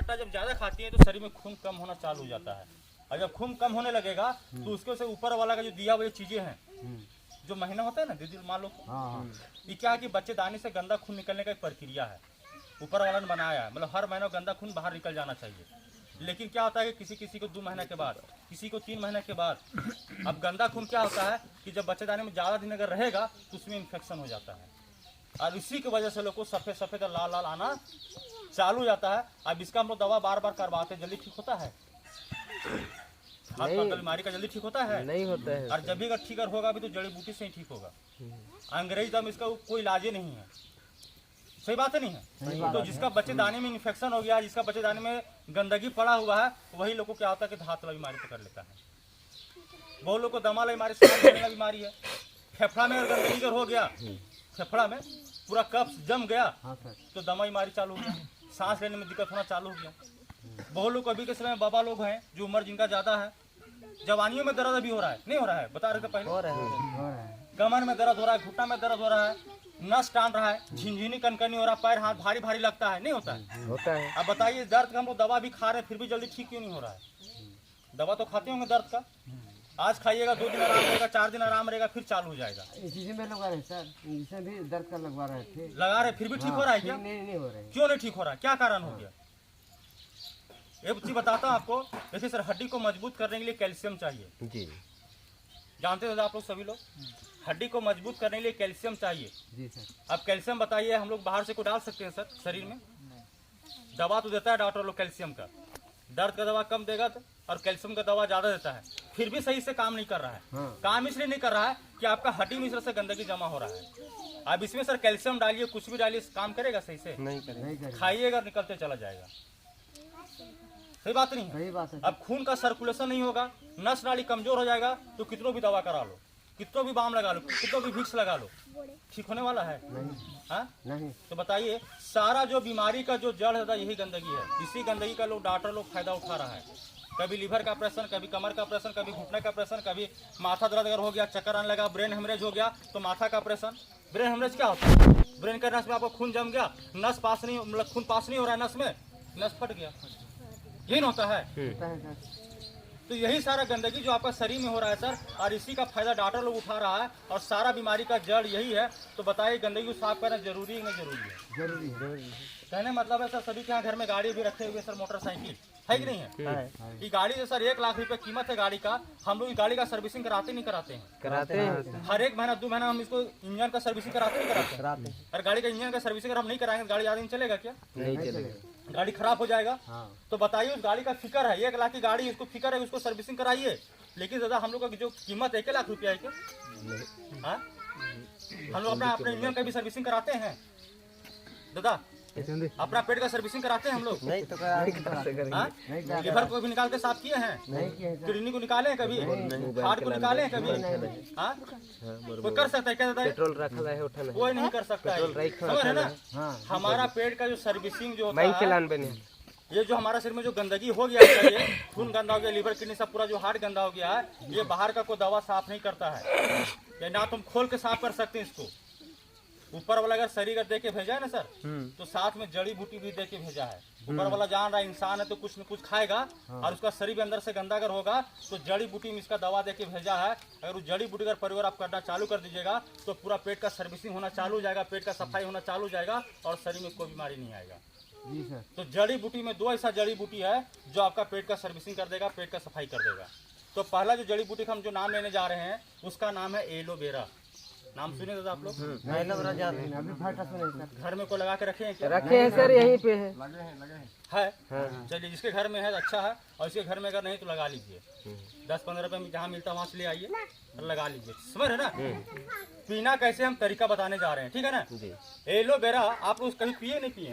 भुट्टा जब ज़्यादा खाती है तो शरीर में खून कम होना चालू हो जाता है, और जब खून कम होने लगेगा तो उसके से ऊपर वाला का जो दिया हुआ चीज़ें हैं, जो महीना होता है ना दीदी मान लो, ये क्या है कि बच्चेदानी से गंदा खून निकलने का एक प्रक्रिया है, ऊपर वाला ने बनाया है, मतलब हर महीना गंदा खून बाहर निकल जाना चाहिए। लेकिन क्या होता है कि किसी किसी को 2 महीने के बाद, किसी को 3 महीने के बाद, अब गंदा खून क्या होता है कि जब बच्चेदानी में ज़्यादा दिन अगर रहेगा तो उसमें इन्फेक्शन हो जाता है, और इसी की वजह से लोग को सफ़ेद सफ़ेद और लाल लाल आना चालू हो जाता है। अब इसका हम लोग दवा बार बार करवाते हैं, जल्दी ठीक होता है? हाथ पैर बीमारी का जल्दी ठीक होता है? नहीं होता है। और जब भी अगर ठीक होगा भी तो जड़ी बूटी से ही ठीक होगा, अंग्रेजी दम इसका कोई इलाज ही नहीं है। सही बात है नहीं है? तो जिसका बच्चेदानी में इन्फेक्शन हो गया, जिसका बच्चेदानी में गंदगी पड़ा हुआ है, वही लोगों को क्या होता है कि हाथ वाला बीमारी पकड़ लेता है। बहुत लोग को दमा वाला बीमारी, सांस लेने वाली बीमारी है, फेफड़ा में अगर गंदगी हो गया, फेफड़ा में पूरा कफ जम गया तो दमा बीमारी चालू हो गया, सांस लेने में दिक्कत होना चालू हो गया। बहुत लोग अभी के समय में बाबा लोग हैं जो उम्र जिनका ज़्यादा है, जवानियों में दर्द अभी हो रहा है, नहीं हो रहा है? बता रहे थे पहले, हो रहा है। कमर में दर्द हो रहा है, घुटना में दर्द हो रहा है, नस टान रहा है, झिनझिनी कनकनी हो रहा है, पैर हाथ भारी भारी लगता है, नहीं होता है? होता है। अब बताइए दर्द का हम लोग दवा भी खा रहे हैं फिर भी जल्दी ठीक क्यों नहीं हो रहा है? दवा तो खाते होंगे दर्द का, आज खाइएगा 2 दिन आराम रहेगा, 4 दिन आराम रहेगा, फिर चालू हो जाएगा। इसी में लगा रहे सर, इसमें भी दर्द का लगवा रहे थे, लगा रहे फिर भी ठीक हो रहा है क्या? नहीं हो रहा है। क्यों नहीं ठीक हो रहा है? क्या कारण हो गया? एक चीज बताता हूँ आपको, देखिए सर, हड्डी को मजबूत करने के लिए कैल्शियम चाहिए जी, जानते हो आप लोग सभी लोग, हड्डी को मजबूत करने के लिए कैल्शियम चाहिए जी सर। अब कैल्शियम बताइए हम लोग बाहर से को डाल सकते हैं सर शरीर में? दवा तो देता है डॉक्टर लोग कैल्शियम का, दर्द का दवा कम देगा तो, और कैल्शियम का दवा ज़्यादा देता है, फिर भी सही से काम नहीं कर रहा है। काम इसलिए नहीं कर रहा है कि आपका हड्डी में इस तरह से गंदगी जमा हो रहा है। अब इसमें सर कैल्शियम डालिए, कुछ भी डालिए, काम करेगा सही से? नहीं करेगा। खाइएगा निकलते चला जाएगा। सही बात नहीं? सही बात है। अब खून का सर्कुलेशन नहीं होगा, नस नाड़ी कमजोर हो जाएगा, तो कितनों भी दवा करा लो, कितनों भी बाम लगा लो, कितनों भी विक्स लगा लो, ठीक होने वाला है? नहीं। तो बताइए, सारा जो बीमारी का जो जड़ है यही गंदगी है, इसी गंदगी का लोग डॉक्टर लोग फायदा उठा रहा है। कभी लीवर का ऑपरेशन, कभी कमर का ऑपरेशन, कभी घुटने का ऑपरेशन, कभी माथा दर्द अगर हो गया, चक्कर आने लगा, ब्रेन हेमरेज हो गया तो माथा का ऑपरेशन। ब्रेन हेमरेज क्या होता है? ब्रेन के नस में आपको खून जम गया, नस पास नहीं, मतलब खून पास नहीं हो रहा है नस में, नस फट गया, यही होता है। तो यही सारा गंदगी जो आपका शरीर में हो रहा है सर, और इसी का फायदा डॉक्टर लोग उठा रहा है, और सारा बीमारी का जड़ यही है। तो बताइए गंदगी को साफ करना जरूरी है नहीं जरूरी है? जरूरी है। कहने मतलब है सर, सभी के यहाँ घर में गाड़ी भी रखे हुए सर, मोटरसाइकिल है कि नहीं है? ये गाड़ी है सर, 1 लाख रुपए कीमत है गाड़ी का, हम लोग गाड़ी का सर्विसिंग कराते नहीं कराते हैं? कराते हैं। हर 1 महीना 2 महीना हम इसको इंजन का सर्विसिंग कराते नहीं कराते? और गाड़ी का इंजन का सर्विसिंग अगर हम नहीं कराएंगे गाड़ी ज़्यादा दिन चलेगा क्या? नहीं चलेगा, गाड़ी खराब हो जाएगा। तो बताइए उस गाड़ी का फिक्र है, 1 लाख की गाड़ी, उसको फिक्र है, उसको सर्विसिंग कराइए। लेकिन दादा हम लोग का जो कीमत है 1 लाख रुपया है क्या? हम लोग अपने इंजन का भी सर्विसिंग कराते हैं दादा, अपना पेट का सर्विसिंग कराते हैं हम लोग? नहीं तो लिवर को भी निकाल के साफ किए हैं? किडनी को निकाले हैं कभी? हार्ट को निकाले हैं कभी? कोई कर सकता है क्या दादा? पेट्रोल रखा है उठा, कोई नहीं कर सकता है, समझ है ना? हमारा पेट का जो सर्विसिंग जो होता है, ये जो हमारा शरीर में जो गंदगी हो गया है, ये खून गंदा हो गया, लीवर किडनी सब पूरा जो हार्ट गंदा हो गया है, ये बाहर का कोई दवा साफ नहीं करता है। ये ना तुम खोल के साफ कर सकते हैं इसको, ऊपर वाला अगर शरीर अगर दे के भेजा है ना सर, तो साथ में जड़ी बूटी भी दे के भेजा है। ऊपर वाला जान रहा है इंसान है तो कुछ न कुछ खाएगा, और उसका शरीर भी अंदर से गंदा अगर होगा तो जड़ी बूटी में इसका दवा दे के भेजा है। अगर उस जड़ी बूटी का प्रयोग आप करना चालू कर दीजिएगा तो पूरा पेट का सर्विसिंग होना चालू हो जाएगा, पेट का सफाई होना चालू हो जाएगा, और शरीर में कोई बीमारी नहीं आएगा जी सर। तो जड़ी बूटी में 2 ऐसा जड़ी बूटी है जो आपका पेट का सर्विसिंग कर देगा, पेट का सफाई कर देगा। तो पहला जो जड़ी बूटी का हम जो नाम लेने जा रहे हैं उसका नाम है एलोवेरा। नाम सुने दादा आप लोग? घर में को लगा के रखे हैं क्या? रखे हैं सर, यहीं पे है, लगे हैं। चलिए जिसके घर में है अच्छा है, और इसके घर में अगर नहीं तो लगा लीजिए, 10-15 रुपए में जहाँ मिलता है वहाँ से ले आइए और लगा लीजिए, समझ है ना? पीना कैसे हम तरीका बताने जा रहे हैं, ठीक है ना? एलोवेरा आप लोग कभी पिए नहीं पिए?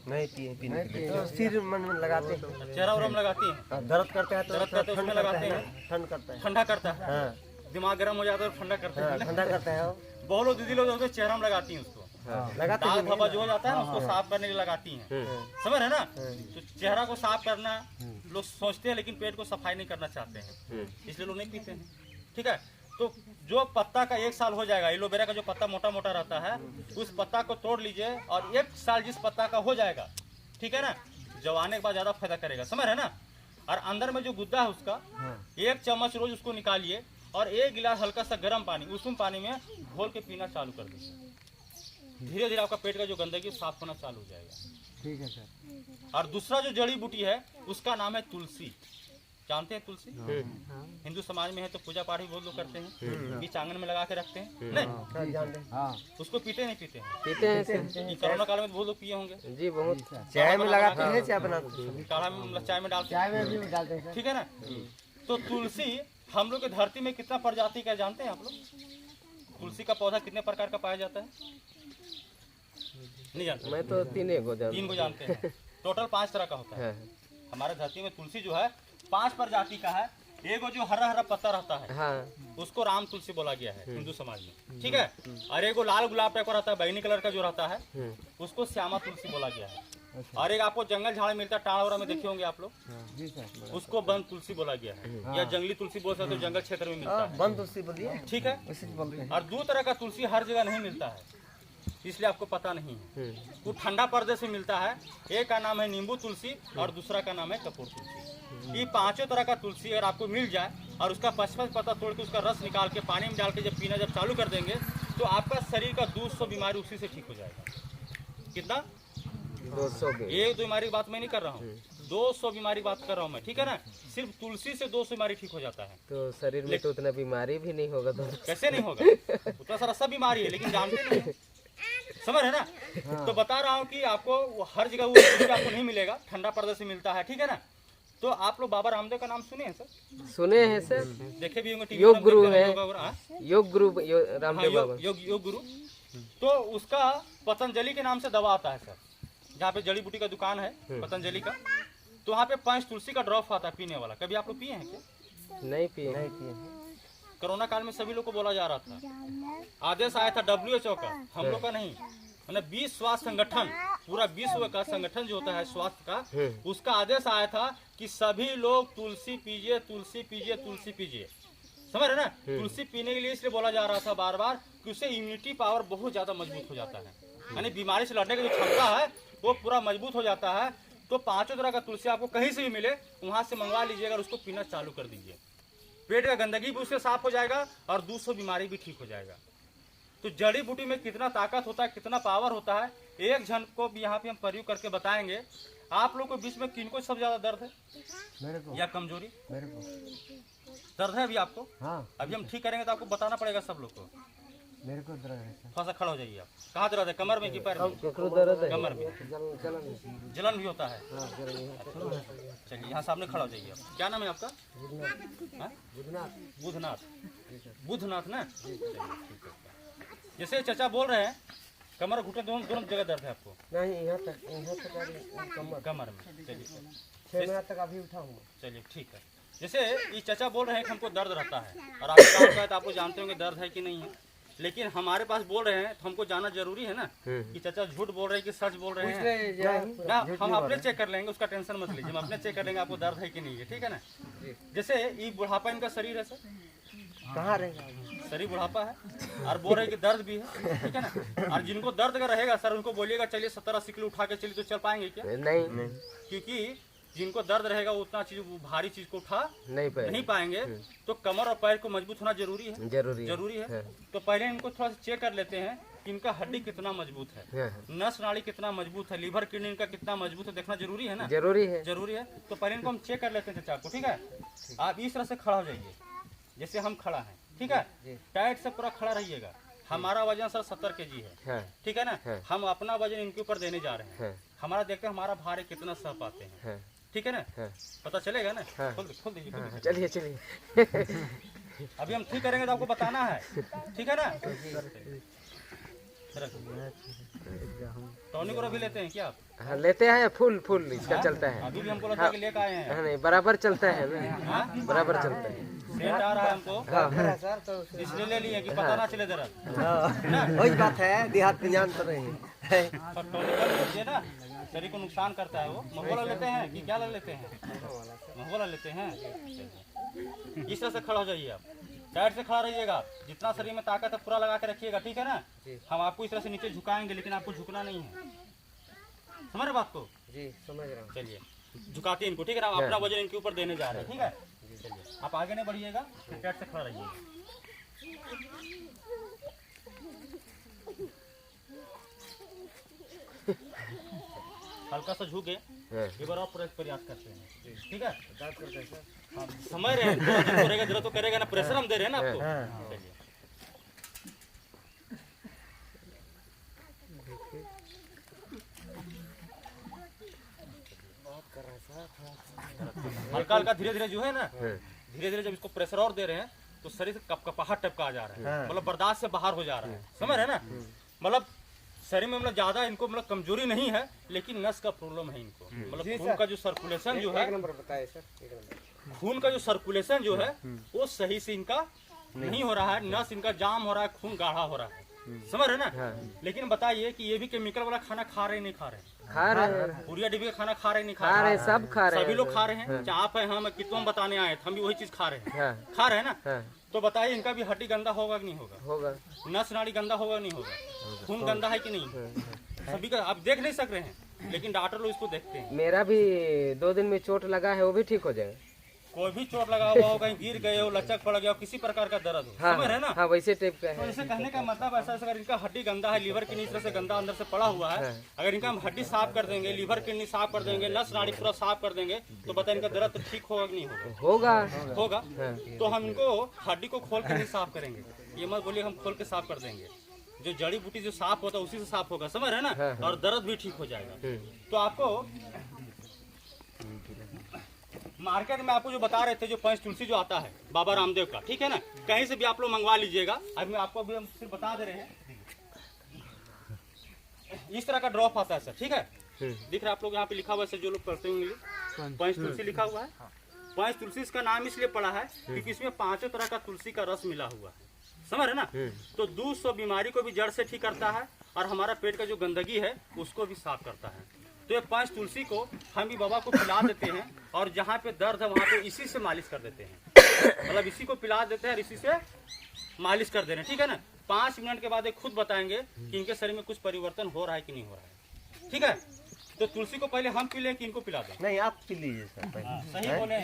नहीं पिए, तो सिर मन में लगाते हैं, चेहरा उरम लगाते हैं, दर्द करता है तो उसमें लगाते हैं, ठंडा करता है, दिमाग गर्म हो जाता है, ठंडा करता है, ठंडा करता है। बहुत लोग दीदी लोग चेहरा में लगाती हैं उसको, दाग धब्बा जो हो जाता है ना उसको साफ करने के लिए लगाती हैं, समझ है ना? तो चेहरा को साफ करना लोग सोचते हैं, लेकिन पेट को सफाई नहीं करना चाहते हैं, इसलिए लोग नहीं पीते हैं, ठीक है? तो जो पत्ता का 1 साल हो जाएगा, एलोवेरा का जो पत्ता मोटा मोटा रहता है उस पत्ता को तोड़ लीजिए, और 1 साल जिस पत्ता का हो जाएगा, ठीक है ना, जवाने के बाद ज्यादा फायदा करेगा, समझ रहे ना। और अंदर में जो गुद्दा है उसका 1 चम्मच रोज उसको निकालिए और 1 गिलास हल्का सा गर्म पानी उस पानी में घोल के पीना चालू कर दीजिए। धीरे धीरे आपका पेट का जो गंदगी साफ होना चालू हो जाएगा। ठीक है सर। और दूसरा जो जड़ी बूटी है उसका नाम है तुलसी। जानते हैं तुलसी? हिंदू समाज में है तो पूजा पाठ भी बहुत लोग करते हैं, बीच आंगन में लगा के रखते हैं, नहीं? हाँ उसको पीते नहीं पीते हैं? पीते हैं ये कोरोना काल में बहुत लोग पिए होंगे। जी, बहुत चाय में लगाते हैं, चाय बनाते हैं, काढ़ा में मतलब चाय में डालते चाय में भी डालते हैं हैं, सर। ठीक है ना। तो तुलसी हम लोग के धरती में कितना प्रजाति का जानते हैं आप लोग? तुलसी का पौधा कितने प्रकार का पाया जाता है? नहीं जानते? मैं तो 3 को जानता 3 को जानते हैं। टोटल 5 तरह का होता है। है। हमारे धरती में तुलसी जो है 5 प्रजाति का है। एक जो हरा हरा पत्ता रहता है हाँ, उसको राम तुलसी बोला गया है हिंदू समाज में, ठीक है। और एक लाल गुलाब टाइप का रहता है, बैंगनी कलर का जो रहता है उसको श्यामा तुलसी बोला गया है। और एक आपको जंगल झाड़ मिलता है टाड़ा में, देखे होंगे आप लोग, जी सर। उसको वन तुलसी बोला गया है, या जंगली तुलसी बोल सकते हो, जंगल क्षेत्र में मिलता है, बंद तुलसी बोलिए, ठीक है। उसी से बोलते हैं। और 2 तरह का तुलसी हर जगह नहीं मिलता है, इसलिए आपको पता नहीं है। वो ठंडा प्रदेश में मिलता है। एक का नाम है नींबू तुलसी और दूसरा का नाम है कपूर तुलसी। ये 5 तरह का तुलसी अगर आपको मिल जाए और उसका 55 पत्ता तोड़ के उसका रस निकाल के पानी में डाल के जब पीना जब चालू कर देंगे तो आपका शरीर का 200 बीमारी उसी से ठीक हो जाएगा। कितना? 200 के। एक 2 बीमारी की बात मैं नहीं कर रहा हूँ, 200 बीमारी की बात कर रहा हूँ मैं, ठीक है ना। सिर्फ तुलसी से 200 बीमारी ठीक हो जाता है। तो शरीर में तो उतना बीमारी भी नहीं होगा तो कैसे नहीं होगा? उतना सारा सब बीमारी है लेकिन जानते नहीं है, समझ है ना। तो बता रहा हूँ कि आपको वो हर जगह वो तुलसी आपको नहीं मिलेगा, ठंडा प्रदेश से मिलता है, ठीक है ना। तो आप लोग बाबा रामदेव का नाम सुने हैं सर? सुने हैं सर। देखे भी होंगे टीवी योग में, गुरु देखते हैं, है। योगा गुरु, हाँ? योग गुरु हाँ, रामदेव बाबा। योग गुरु। तो उसका पतंजलि के नाम से दवा आता है सर, जहाँ पे जड़ी बूटी का दुकान है पतंजलि का, तो वहाँ पे 5 तुलसी का ड्रॉप आता है पीने वाला। कभी आप लोग पिए हैं क्या? नहीं पिए। कोरोना काल में सभी लोग को बोला जा रहा था, आदेश आया था WHO का, हम लोग का नहीं, मतलब विश्व स्वास्थ्य संगठन, पूरा विश्व का संगठन जो होता है स्वास्थ्य का, उसका आदेश आया था कि सभी लोग तुलसी पीजिए, तुलसी पीजिए, तुलसी पीजिए, समझ रहे ना। तुलसी पीने के लिए इसलिए बोला जा रहा था बार बार कि उससे इम्यूनिटी पावर बहुत ज्यादा मजबूत हो जाता है, यानी बीमारी से लड़ने की जो क्षमता है वो पूरा मजबूत हो जाता है। तो 5 तरह का तुलसी आपको कहीं से भी मिले वहां से मंगवा लीजिएगा और उसको पीना चालू कर दीजिए। पेट का गंदगी भी उससे साफ हो जाएगा और 200 बीमारी भी ठीक हो जाएगा। तो जड़ी बूटी में कितना ताकत होता है, कितना पावर होता है, एक जन को भी यहाँ पे हम प्रयोग करके बताएंगे। आप लोग को बीच में किनको सबसे ज्यादा दर्द है मेरे को या कमजोरी? मेरे को दर्द है अभी आपको? हाँ अभी हम ठीक करेंगे तो आपको बताना पड़ेगा सब लोग को। मेरे को दर्द है सर। थोड़ा सा खड़ा हो जाइए आप। कहाँ दर्द है? कमर में कि पैर में? ककरो दर्द है? कमर में चलन जलन भी होता है। चलिए यहाँ सामने खड़ा हो जाइए आप। क्या नाम है आपका? हाँ? बुधनाथ। बुधनाथ ना? चलिए, ठीक है। जैसे चचा बोल रहे हैं कमर घुटने दोनों जगह दर्द है आपको? नहीं, यहाँ तक कमर में। चलिए 6 महीना तक अभी उठाऊंगा। चलिए ठीक है। जैसे ये चचा बोल रहे हैं कि हमको दर्द रहता है और आपको काम का है तो आपको जानते होंगे दर्द है कि नहीं है, लेकिन हमारे पास बोल रहे हैं तो हमको जानना जरूरी है ना कि चचा झूठ बोल रहे हैं कि सच बोल रहे हैं ना। हम अपने चेक कर लेंगे, उसका टेंशन मत लीजिए, हम अपने चेक कर लेंगे आपको दर्द है कि नहीं है, ठीक है ना। जैसे ये बुढ़ापा इनका शरीर है सर, कहाँ रहेगा? शरीर बुढ़ापा है और बोल रहे हैं कि दर्द भी है, ठीक है ना। और जिनको दर्द का रहेगा सर उनको बोलिएगा चलिए 70-80 किलो उठा के चलिए, तो चल पाएंगे क्या? नहीं, क्योंकि जिनको दर्द रहेगा वो उतना चीज भारी चीज को उठा नहीं नहीं पाएंगे। तो कमर और पैर को मजबूत होना जरूरी है, जरूरी है। तो पहले इनको थोड़ा सा चेक कर लेते हैं कि इनका हड्डी कितना मजबूत है, नस नाड़ी कितना मजबूत है, लीवर किडनी इनका कितना मजबूत है, देखना जरूरी है ना। जरूरी है। तो पहले इनको हम चेक कर लेते हैं चचा को, ठीक है। आप इस तरह से खड़ा हो जाइए जैसे हम खड़ा हैं, ठीक है। टाइट से पूरा खड़ा रहिएगा। हमारा वजन सर 70 kg है, ठीक है ना। हम अपना वजन इनके ऊपर देने जा रहे हैं, हमारा देखते हैं हमारा भार कितना सह पाते हैं, ठीक है ना। पता चलेगा ना। खोल दीजिए। चलिए। अभी हम ठीक करेंगे तो आपको बताना है, ठीक है ना। टॉनिक और अभी लेते हैं क्या आप? हाँ, लेते हैं फुल इसका चलता है। अभी भी हमको लगता है कि लेकर आए हैं। हाँ, नहीं बराबर चलता है ना, बराबर चलता है। सेंट आ रहा है हमको, सर तो इसलिए ले लिए कि पता ना चले दर्द। वही बात है, देहात में जान तो रहे हैं। और टॉनिक लीजिए ना, शरीर को नुकसान करता है वो। महुआ लेते हैं कि क्या लेते हैं? महुआ लेते हैं। इस तरह से खड़ा हो जाइए आप, टाइट से खड़ा रहिएगा, जितना शरीर में ताकत है पूरा लगा के रखिएगा, ठीक है ना। हम आपको इस तरह से नीचे झुकाएंगे लेकिन आपको झुकना नहीं है, समझ रहे बात को। जी समझ रहा हूँ। चलिए झुकाते इनको, ठीक है ना, आप अपना वजन इनके ऊपर देने जा रहे हैं, ठीक है। चलिए आप आगे नहीं बढ़िएगा, पेट से खड़ा रहिएगा। हल्का सा झुके, एक बार और प्रयास करते हैं, ठीक है। हाँ, समझ रहे हैं, करेगा जरा तो करेगा ना, प्रेशर हम दे रहे हैं ना आपको। चलिए हल्का हल्का धीरे धीरे जो है ना, धीरे धीरे जब इसको प्रेशर और दे रहे हैं तो शरीर से कपकपाहट टाइप का आ जा रहा है, मतलब बर्दाश्त से बाहर हो जा रहा है, समझ रहे हैं ना। मतलब शरीर में मतलब ज्यादा इनको मतलब कमजोरी नहीं है, लेकिन नस का प्रॉब्लम है इनको, मतलब खून का जो सर्कुलेशन जो है, एक नंबर बताइए सर, एक नंबर। खून का जो सर्कुलेशन जो है वो सही से इनका नहीं हो रहा है, नस इनका जाम हो रहा है, खून गाढ़ा हो रहा है, समझ रहे हैं ना। लेकिन बताइए कि ये भी केमिकल वाला खाना खा रहे नहीं खा रहे हैं, खा रहे हैं, पूरिया डिब्बी का खाना खा रहे नहीं खा रहे हैं, सब खा रहे हैं, सभी लोग खा रहे हैं, चाहे आप है हम कितना हम बताने आए थे, हम भी वही चीज खा रहे हैं, खा रहे हैं ना। तो बताइए इनका भी हड्डी गंदा होगा कि नहीं होगा, होगा, नस नाड़ी गंदा होगा नहीं होगा, खून गंदा है कि नहीं, सभी का आप देख नहीं सक रहे हैं, लेकिन डॉक्टर लोग इसको देखते हैं। मेरा भी 2 दिन में चोट लगा है, वो भी ठीक हो जाएगा। कोई भी चोट लगा हुआ हो, कहीं गिर गए हो, लचक पड़ गया हो, किसी प्रकार का दर्द हो, समझ रहे हैं ना। हाँ वैसे टाइप का तो है। ऐसे कहने का मतलब ऐसा, अगर इनका हड्डी गंदा है, लीवर किडनी इस तरह से गंदा अंदर से पड़ा हुआ है, अगर इनका हम हड्डी साफ कर देंगे, लीवर किडनी साफ कर देंगे, नस नाड़ी पूरा साफ कर देंगे, तो बताए इनका दर्द तो ठीक होगा कि नहीं होगा, होगा। तो हम इनको हड्डी को खोल के नहीं साफ करेंगे, ये मत बोलिए हम खोल के साफ कर देंगे, जो जड़ी बूटी जो साफ होता है उसी से साफ होगा, समझ रहे हैं ना, और दर्द भी ठीक हो जाएगा। तो आपको मार्केट में आपको जो बता रहे थे, जो पंच तुलसी जो आता है बाबा रामदेव का, ठीक है ना, कहीं से भी आप लोग मंगवा लीजिएगा। अभी मैं आपको अभी हम सिर्फ बता दे रहे हैं, इस तरह का ड्रॉप आता है सर, ठीक है, दिख रहा है आप लोग यहाँ पे लिखा हुआ है, जो लोग पढ़ते होंगे पंच तुलसी लिखा हुआ है। पंच तुलसी इसका नाम इसलिए पड़ा है क्योंकि इसमें 5 तरह का तुलसी का रस मिला हुआ है, समझ रहे ना। तो 200 बीमारी को भी जड़ से ठीक करता है, और हमारा पेट का जो गंदगी है उसको भी साफ करता है। तो ये 5 तुलसी को हम भी बाबा को पिला देते हैं, और जहाँ पे दर्द है वहाँ पे इसी से मालिश कर देते हैं, मतलब इसी को पिला देते हैं और इसी से मालिश कर दे रहे हैं, ठीक है ना। 5 मिनट के बाद ये खुद बताएंगे कि इनके शरीर में कुछ परिवर्तन हो रहा है कि नहीं हो रहा है, ठीक है। तो तुलसी को पहले हम पी लें कि इनको पिला दें? नहीं आप पी लीजिए सर पहले। सही बोले,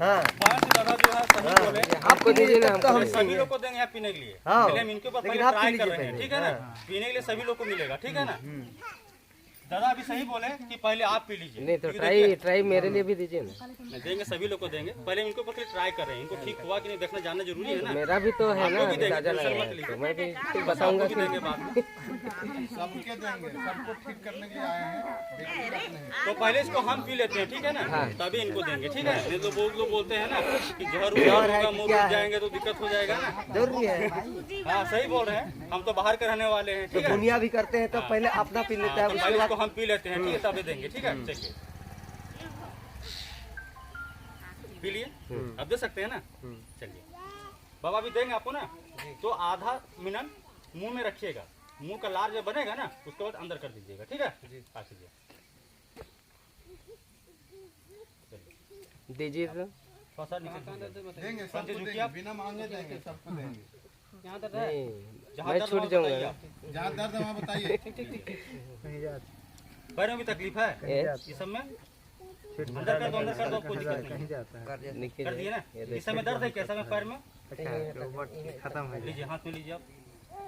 हाँ 5 जगह जो है सही बोले, आपको दीजिए ना, तो हम सभी लोग को देंगे यहाँ पीने के लिए, हाँ। पहले हम इनके ऊपर पहले लेकिन आप ट्राई पी कर लीजिए रहे हैं, पहले। ठीक है ना, पीने के लिए सभी लोग को मिलेगा, ठीक है ना। दादा अभी सही बोले कि पहले आप पी लीजिए, नहीं तो क्योंकि देखिए, ट्राई मेरे लिए भी दीजिए ना। देंगे सभी लोग को देंगे, पहले इनको पहले ट्राई कर रहे हैं, इनको ठीक हुआ कि नहीं देखना जानना जरूरी है ना। मेरा भी तो है ना, आपको भी देंगे, ताजा टेंशन लगा मत है, लीजिए। तो मैं भी फिर आपको बताऊंगा भी कि देंगे बाद में। सबके देंगे, सबको ठीक करने के लिए आए हैं। तो पहले इसको हम पी लेते हैं, ठीक है ना, तभी इनको देंगे, ठीक है। नहीं तो बहुत लोग बोलते हैं ना कि जहर होगा, मुंह रुक जाएंगे तो दिक्कत हो जाएगा ना। जरूरी है, हाँ सही बोल रहे हैं, हम तो बाहर के रहने वाले हैं, ठीक है। दुनिया भी करते हैं तो पहले अपना पी लेता है, तो उसके पहले बाद इसको हम पी लेते हैं, ठीक है, तभी देंगे, ठीक है। देखिए पी लिए, अब दे सकते हैं ना। चलिए बाबा भी देंगे आपको ना, तो आधा मिनट मुंह में रखिएगा, मुंह का लार जब बनेगा ना उसके बाद अंदर कर दीजिएगा, ठीक है। कीजिए, दीजिए तो। थोड़ा सा नीचे देंगे सबको देंगे, बिना मांगे देंगे, सबको देंगे। नहीं जहाँ मैं दर्द छूट वहाँ जाऊंगा बताइए ना। आप। जहाँ दर्द है वहाँ बताइए। पैर में भी तकलीफ है, ये सब में अंदर कर दो, अंदर कर दो, कोई दिक्कत नहीं, कर दिए ना। इस समय दर्द है कैसा में पैर में, खत्म है। लीजिए हाथ में लीजिए, आप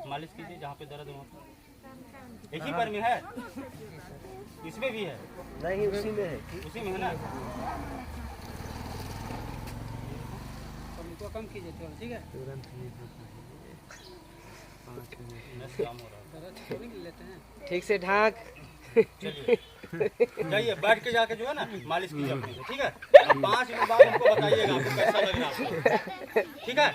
मालिश कीजिए जहाँ पे दर्द है वहाँ पे। एक ही पैर में है, इसमें भी है, नहीं उसी में है। उसी में है ना। कम कीजिए थोड़ा, ठीक है। नस जाम हो रहा है। लेते हैं। ठीक से ढाक। चलिए जाइए, बैठ के जाके जो है ना मालिश कीजिए अपने से, ठीक है। अब 5 मिनट बाद हमको बताइएगा आपको कैसा लग रहा है, ठीक है।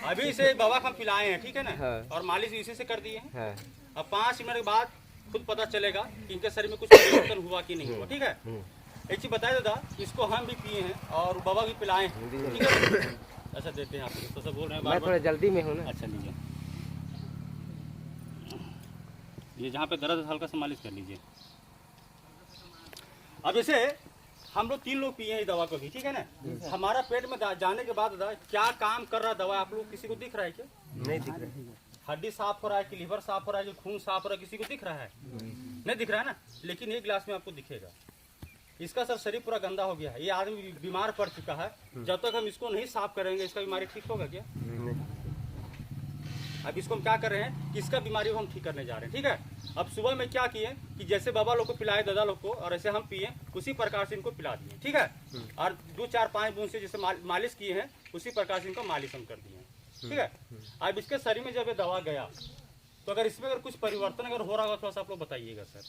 अभी से बाबा को हम पिलाए हैं, ठीक है ना, और मालिश इसी से कर दिए हैं। अब 5 मिनट के बाद खुद पता चलेगा कि इनके शरीर में कुछ परिवर्तन हुआ कि नहीं हुआ, ठीक है। एक चीज बताए दादा, इसको हम भी पिए हैं और बाबा भी पिलाए हैं, ठीक है। अच्छा देते हैं आपको, तो सब बोल रहे हैं मैं बार थोड़ा बार। जल्दी में हूँ ना। अच्छा लीजिए, ये जहाँ पे दर्द है हल्का सा मालिश कर लीजिए। अब जैसे हम लोग 3 लोग पिए हैं दवा को भी, ठीक है ना। हमारा पेट में जाने के बाद दादा क्या काम कर रहा है दवा, आप लोग किसी को दिख रहा है क्या? नहीं दिख रहा है। हड्डी साफ हो रहा है कि लीवर साफ हो रहा है कि खून साफ हो रहा है, किसी को दिख रहा है? नहीं दिख रहा है ना, लेकिन एक गिलास में आपको दिखेगा। इसका सर शरीर पूरा गंदा हो गया है, ये आदमी बीमार पड़ चुका है। जब तक हम इसको नहीं साफ करेंगे इसका बीमारी ठीक होगा क्या? अब इसको हम क्या कर रहे हैं कि इसका बीमारी को हम ठीक करने जा रहे हैं। ठीक है, अब सुबह में क्या किए कि जैसे बाबा लोग को पिलाए, दादा लोग को, और ऐसे हम पिए, उसी प्रकार से इनको पिला दिए। ठीक है, और 2 4 5 बूंद से जैसे मालिश किए हैं उसी प्रकार से इनको मालिश हम कर दिए हैं। ठीक है, अब इसके शरीर में जब ये दवा गया तो अगर इसमें अगर कुछ परिवर्तन अगर हो रहा होगा थोड़ा सा आप लोग बताइएगा सर।